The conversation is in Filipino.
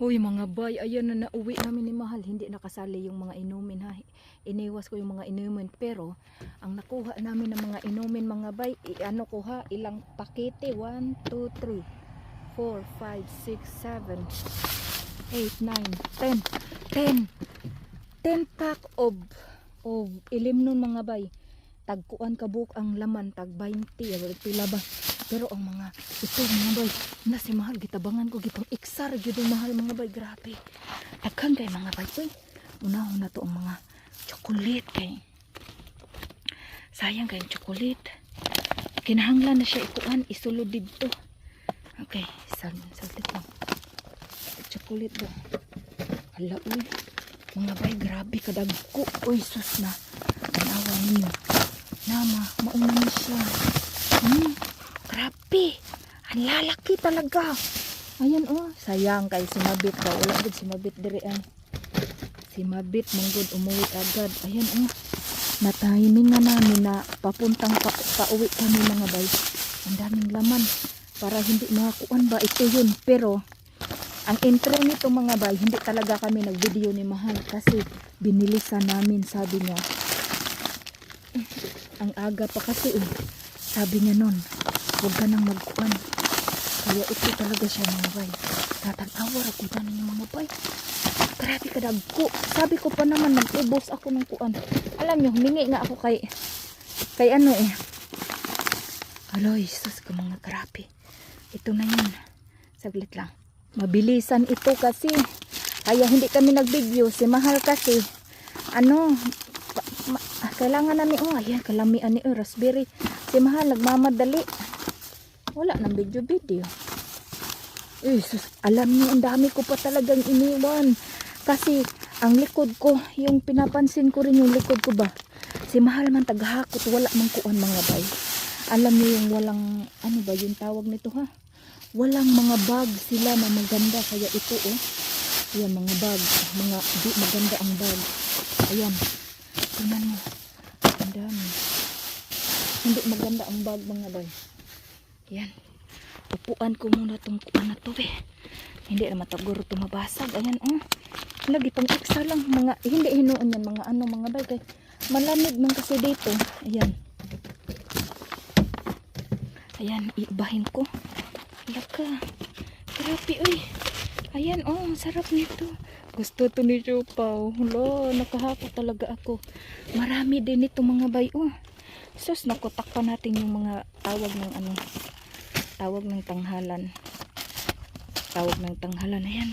Uy mga bay, ayan na nauwi namin ni Mahal. Hindi nakasali yung mga inumin ha. Iniwas ko yung mga inumin. Pero, ang nakuha namin ng mga inumin mga bay, ano ko ha, ilang pakete? 1, 2, 3, 4, 5, 6, 7, 8, 9, 10. 10 pack of ilim nun mga bay. Tagkuan kabuk ang laman, tag 20 pila ba. Pero ang mga ito mga bay, na si Mahal gitabangan ko gipang iksar gyud ang Mahal mga bay, grabe. Daghan kay mga bay oy. Unahon na to ang mga chocolate kay. Sayang kay chocolate. Kinahanglan na siya ikuan isulod didto. Okay, saglit lang. Chocolate ba? Hala uy. Mga bay, grabe kadagko. Uy, sus na. Tanawa ninyo. Nama, mauna na siya. Grabe. Ang lalaki talaga. Ayan oh. Sayang kay si Mabit ba. Wala gud si Mabit diri ay. Si Mabit manggod umuwi agad. Ayan oh. Natimingan namin na papuntang pauwi kami mga bay. Ang daming laman. Para hindi makakuan ba. Ito yun. Pero ang intro nito mga bay, hindi talaga kami nag-video ni Mahal kasi binilisan namin, sabi niya. Ang aga pa kasi sabi niya nun, huwag ka nang magkuhan. Kaya ito talaga siya mga bay. Tatag-awar ako na ninyo mga bay. Grabe kadagko. Sabi ko pa naman, nag-ubos ako ng kuhan. Alam niyo, humingi nga ako kay ano Aloy, sus ka mga grabe. Ito na yun. Saglit lang. Mabilisan ito kasi kaya hindi kami nag-video. Si Mahal kasi kailangan namin ayan kalamian ni raspberry. Si Mahal nagmamadali. Wala nang video. Sus, alam niyo ang dami ko pa talagang iniwan. Kasi ang likod ko, yung pinapansin ko rin yung likod ko ba. Si Mahal man taghakot, wala man kuan mga bay. Alam niyo yung walang ano ba yung tawag nito ha? Walang mga bag sila na maganda. Kaya ito ayan mga bag. Mga di maganda ang bag. Ayan. Tingnan mo. Ang dami. Hindi maganda ang bag mga bay. Ayan. Upuan ko muna itong kuan na to Hindi naman taguro ito mabasag. Ayan lagi pang iksa lang. Mga, hindi hinuon yan. Mga mga bay. Kaya malamig man kasi dito. Ayan. Ayan. Iibahin ko. Laka. Grabe uy. Ayan sarap nito. Gusto to ni Chupaw. Hala, nakahako talaga ako. Marami din ito mga bay Sus, nakutak pa natin yung mga tawag ng tanghalan. Ayan.